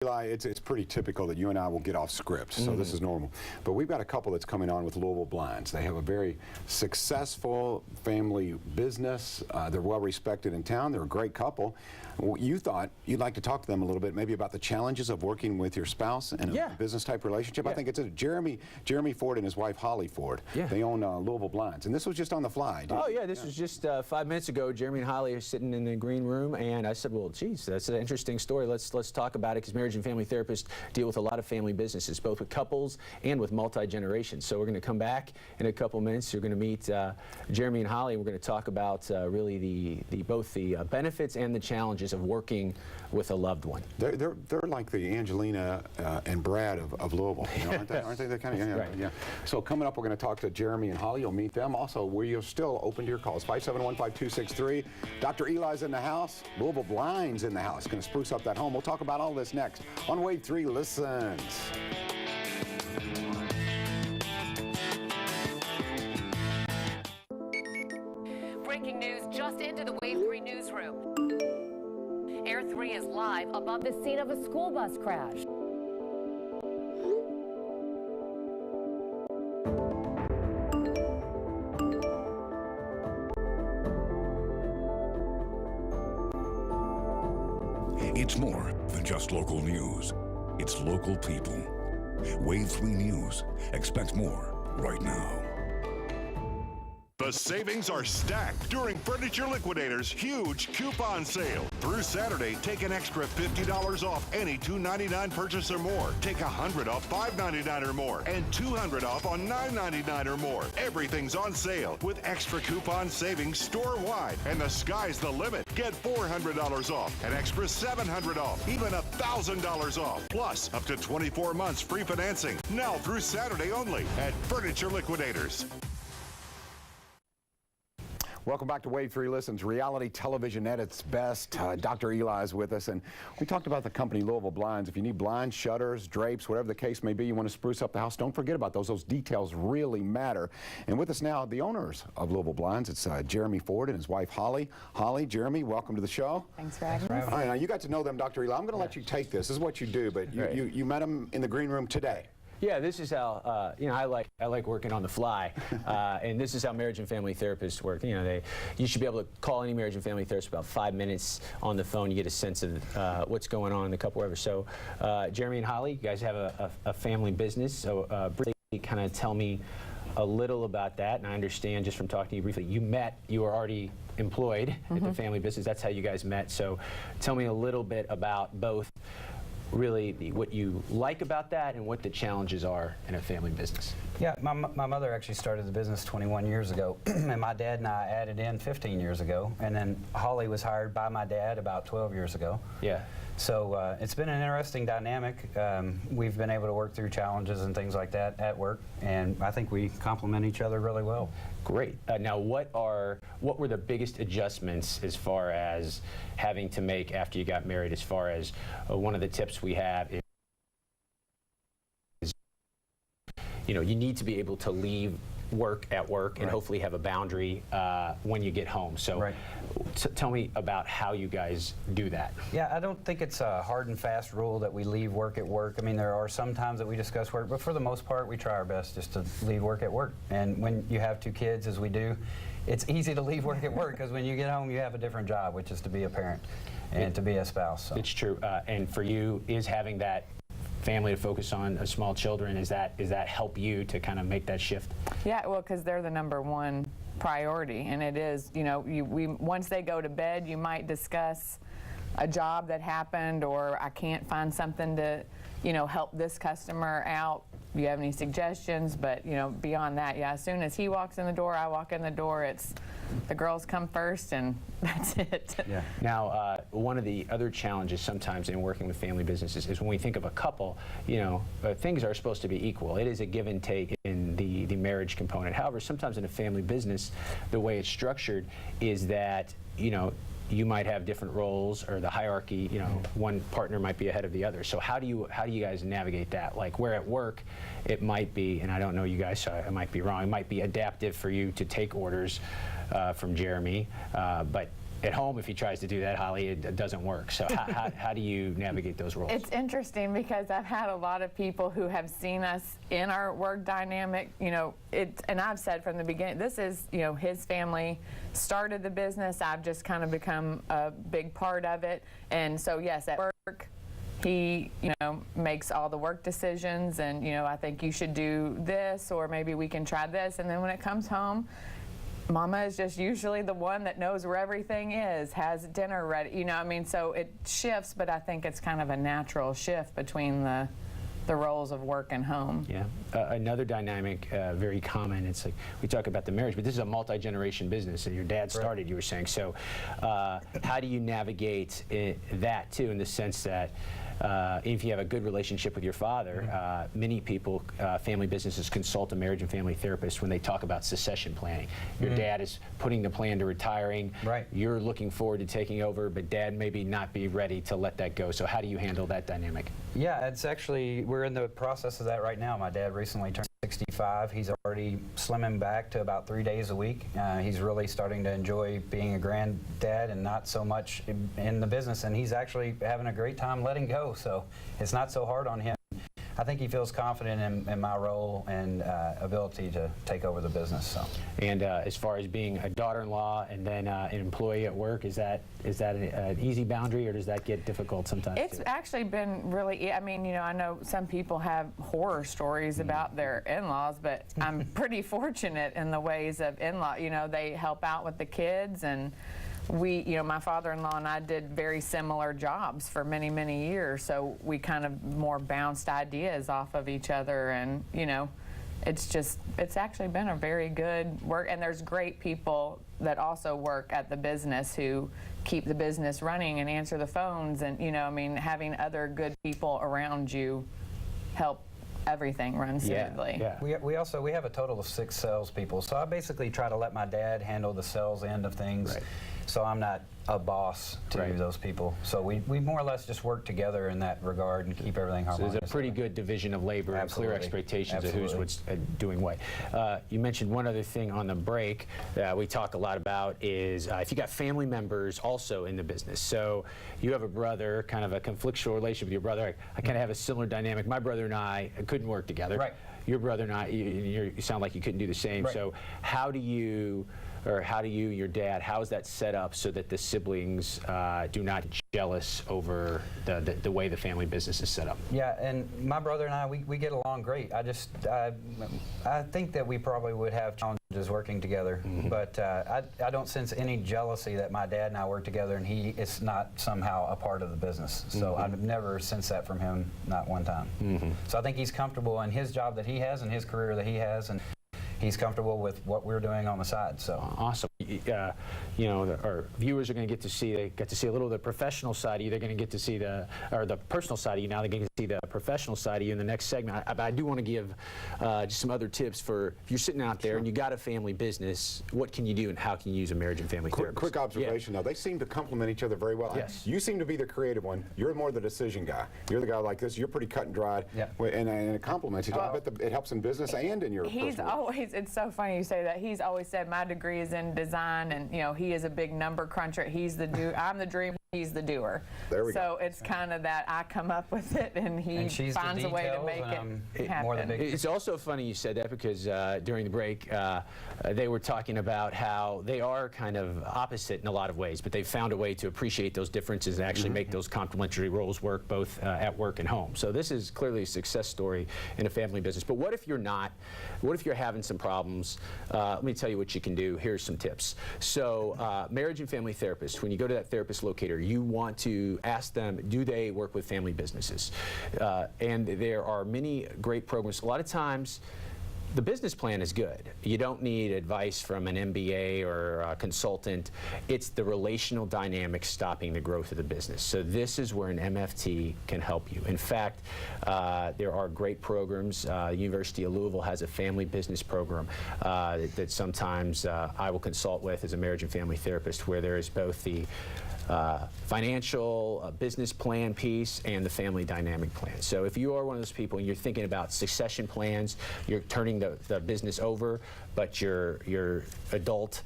Eli, it's pretty typical that you and I will get off script, so this is normal. But we've got a couple that's coming on with Louisville Blinds. They have a very successful family business. They're well respected in town. They're a great couple. You thought you'd like to talk to them a little bit, maybe about the challenges of working with your spouse in a business type relationship. I think it's Jeremy Ford and his wife Holly Ford. They own Louisville Blinds, and this was just on the fly. This was just 5 minutes ago. Jeremy and Holly are sitting in the green room, and I said, well, geez, that's an interesting story. Let's talk about it, because marriage and family therapists deal with a lot of family businesses, both with couples and with multi-generations. So we're going to come back in a couple minutes. You're going to meet Jeremy and Holly, and we're going to talk about really both the benefits and the challenges of working with a loved one. They're like the Angelina and Brad of Louisville, you know, aren't they? They're kind of yeah. So coming up, we're going to talk to Jeremy and Holly. You'll meet them. Also, we are still open to your calls. 571-5263. Dr. Eli's in the house. Louisville Blinds in the house. Going to spruce up that home. We'll talk about all this next on Wave 3 Listens. Breaking news just into the Wave 3 newsroom. Air 3 is live above the scene of a school bus crash. It's more than just local news. It's local people. Wave 3 News. Expect more right now. The savings are stacked during Furniture Liquidators' huge coupon sale. Through Saturday, take an extra $50 off any $299 purchase or more. Take $100 off $599 or more, and $200 off on $999 or more. Everything's on sale with extra coupon savings store-wide, and the sky's the limit. Get $400 off, an extra $700 off, even $1,000 off, plus up to 24 months free financing. Now through Saturday only at Furniture Liquidators. Welcome back to Wave 3 Listens, reality television at its best. Dr. Eli is with us, and we talked about the company Louisville Blinds. If you need blinds, shutters, drapes, whatever the case may be, you want to spruce up the house, don't forget about those. Those details really matter. And with us now, the owners of Louisville Blinds. It's Jeremy Ford and his wife Holly. Holly, Jeremy, welcome to the show. Thanks for having us. All right, now you got to know them, Dr. Eli. I'm going to let you take this. This is what you do, but you met them in the green room today. Yeah, this is how I like working on the fly, and this is how marriage and family therapists work. You should be able to call any marriage and family therapist about 5 minutes on the phone. You get a sense of what's going on in the couple, whatever. So, Jeremy and Holly, you guys have a family business. So, briefly, kind of tell me a little about that. And I understand just from talking to you briefly, you were already employed at the family business. That's how you guys met. So, tell me a little bit about both. Really, what you like about that and what the challenges are in a family business. Yeah, my mother actually started the business 21 years ago, and my dad and I added in 15 years ago, and then Holly was hired by my dad about 12 years ago. Yeah. So it's been an interesting dynamic. We've been able to work through challenges and things like that at work, and I think we complement each other really well. Great. Now, what were the biggest adjustments as far as having to make after you got married? As far as one of the tips we have is, you need to be able to leave work at work and hopefully have a boundary when you get home. So tell me about how you guys do that. Yeah, I don't think it's a hard and fast rule that we leave work at work. I mean, there are some times that we discuss work, but for the most part, we try our best just to leave work at work. And when you have 2 kids, as we do, it's easy to leave work at work, because when you get home, you have a different job, which is to be a parent and to be a spouse. So. It's true. And for you, is having that family to focus on small children, is that help you to kind of make that shift? Yeah, well, because they're the #1 priority, and it is, once they go to bed, you might discuss a job that happened, or I can't find something to, help this customer out. Do you have any suggestions? But, beyond that, yeah, as soon as he walks in the door, I walk in the door, it's the girls come first, and that's it. Yeah. Now, one of the other challenges sometimes in working with family businesses is when we think of a couple, things are supposed to be equal. It is a give and take in the marriage component. However, sometimes in a family business, the way it's structured is that, you might have different roles, or the hierarchy, one partner might be ahead of the other. So how do you guys navigate that? Like, where at work, it might be, and I don't know you guys, so I might be wrong, it might be adaptive for you to take orders from Jeremy, but At home, if he tries to do that, Holly, it doesn't work. So how do you navigate those roles? It's interesting because I've had a lot of people who have seen us in our work dynamic, and I've said from the beginning, this is, his family started the business. I've just kind of become a big part of it. And so, yes, at work, he, makes all the work decisions and, I think you should do this, or maybe we can try this. And then when it comes home, Mama is just usually the one that knows where everything is, has dinner ready, so it shifts, but I think it's kind of a natural shift between the roles of work and home. Yeah. Another dynamic, very common, it's like we talk about the marriage, but this is a multi-generation business, and your dad started, you were saying. So how do you navigate that, too, in the sense that if you have a good relationship with your father, many people, family businesses, consult a marriage and family therapist when they talk about succession planning. Your dad is putting the plan to retiring. Right. You're looking forward to taking over, but dad maybe not be ready to let that go. So how do you handle that dynamic? Yeah, it's actually, we're in the process of that right now. My dad recently turned 65. He's already slimming back to about 3 days a week. He's really starting to enjoy being a granddad and not so much in the business, and he's actually having a great time letting go, so it's not so hard on him. I think he feels confident in my role and ability to take over the business. So. And as far as being a daughter-in-law and then an employee at work, is that an easy boundary, or does that get difficult sometimes? It's actually been really, I know some people have horror stories about their in-laws, but I'm pretty fortunate in the ways of in-law. They help out with the kids, and we, my father-in-law and I did very similar jobs for many, many years, so we kind of more bounced ideas off of each other, and, it's actually been a very good work, and there's great people that also work at the business who keep the business running and answer the phones, and, having other good people around you help everything run smoothly. Yeah. We have a total of 6 salespeople, so I basically try to let my dad handle the sales end of things. Right. So I'm not a boss to those people. So we more or less just work together in that regard and keep everything harmonious. So there's a pretty good division of labor and clear expectations of who's what's doing what. You mentioned one other thing on the break that we talk a lot about is if you got family members also in the business. So you have a brother, kind of a conflictual relationship with your brother. I kind of have a similar dynamic. My brother and I couldn't work together. Right. Your brother and I, you sound like you couldn't do the same. Right. So how do you, your dad, how is that set up so that the siblings do not get jealous over the way the family business is set up? Yeah, and my brother and I, we get along great. I think that we probably would have challenges working together, but I don't sense any jealousy that my dad and I work together and he is not somehow a part of the business. So I've never sensed that from him, not one time. So I think he's comfortable in his job that he has and his career that he has, and he's comfortable with what we're doing on the side. So awesome. Our viewers are going to get to see, they get to see a little of the professional side of you. They're going to get to see the personal side of you. Now they're going to see the professional side of you in the next segment. I do want to give just some other tips for if you're sitting out there and you got a family business, what can you do and how can you use a marriage and family therapist? Quick observation though, they seem to complement each other very well. Yes. You seem to be the creative one. You're more the decision guy. You're the guy like this. You're pretty cut and dried. Yeah. And it complements you. I bet it helps in business and in your personal life. It's so funny you say that. He's always said my degree is in design, and he is a big number cruncher. He's the I'm the dream, he's the doer. There we go. So it's kind of that I come up with it and he finds a way to make it happen. It's also funny you said that because during the break they were talking about how they are kind of opposite in a lot of ways, but they've found a way to appreciate those differences and actually make those complementary roles work both at work and home. So this is clearly a success story in a family business. But what if you're not? What if you're having some problems? Let me tell you what you can do. Here's some tips. So marriage and family therapist, when you go to that therapist locator, you want to ask them, do they work with family businesses? And there are many great programs. A lot of times, the business plan is good. You don't need advice from an MBA or a consultant. It's the relational dynamics stopping the growth of the business. So this is where an MFT can help you. In fact, there are great programs. The University of Louisville has a family business program that sometimes I will consult with as a marriage and family therapist, where there is both the financial business plan piece and the family dynamic plan. So if you are one of those people and you're thinking about succession plans, you're turning the business over, but your adult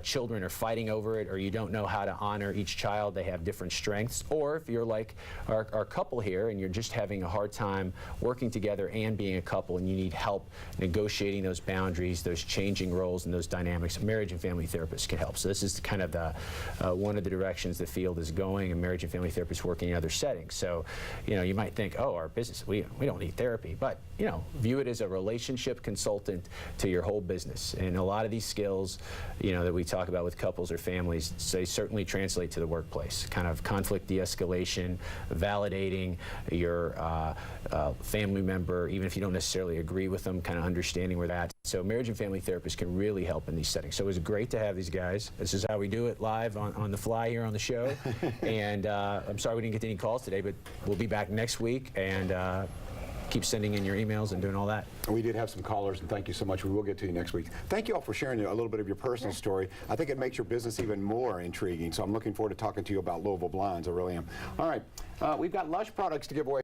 children are fighting over it, or you don't know how to honor each child. They have different strengths. Or if you're like our couple here and you're just having a hard time working together and being a couple, and you need help negotiating those boundaries, those changing roles and those dynamics, marriage and family therapists can help. So this is kind of the one of the directions the field is going, and marriage and family therapists working in other settings. So, you might think, oh, our business, we don't need therapy, but view it as a relationship consultant to your whole business. And a lot of these skills, that we talk about with couples or families, they certainly translate to the workplace. Kind of conflict de-escalation, validating your family member, even if you don't necessarily agree with them, kind of understanding where that. So marriage and family therapists can really help in these settings. So it was great to have these guys. This is how we do it live on the fly here on the show. And I'm sorry we didn't get any calls today, but we'll be back next week, and keep sending in your emails and doing all that. We did have some callers, and thank you so much. We will get to you next week. Thank you all for sharing a little bit of your personal story. I think it makes your business even more intriguing, so I'm looking forward to talking to you about Louisville Blinds. I really am. All right, we've got Lush products to give away.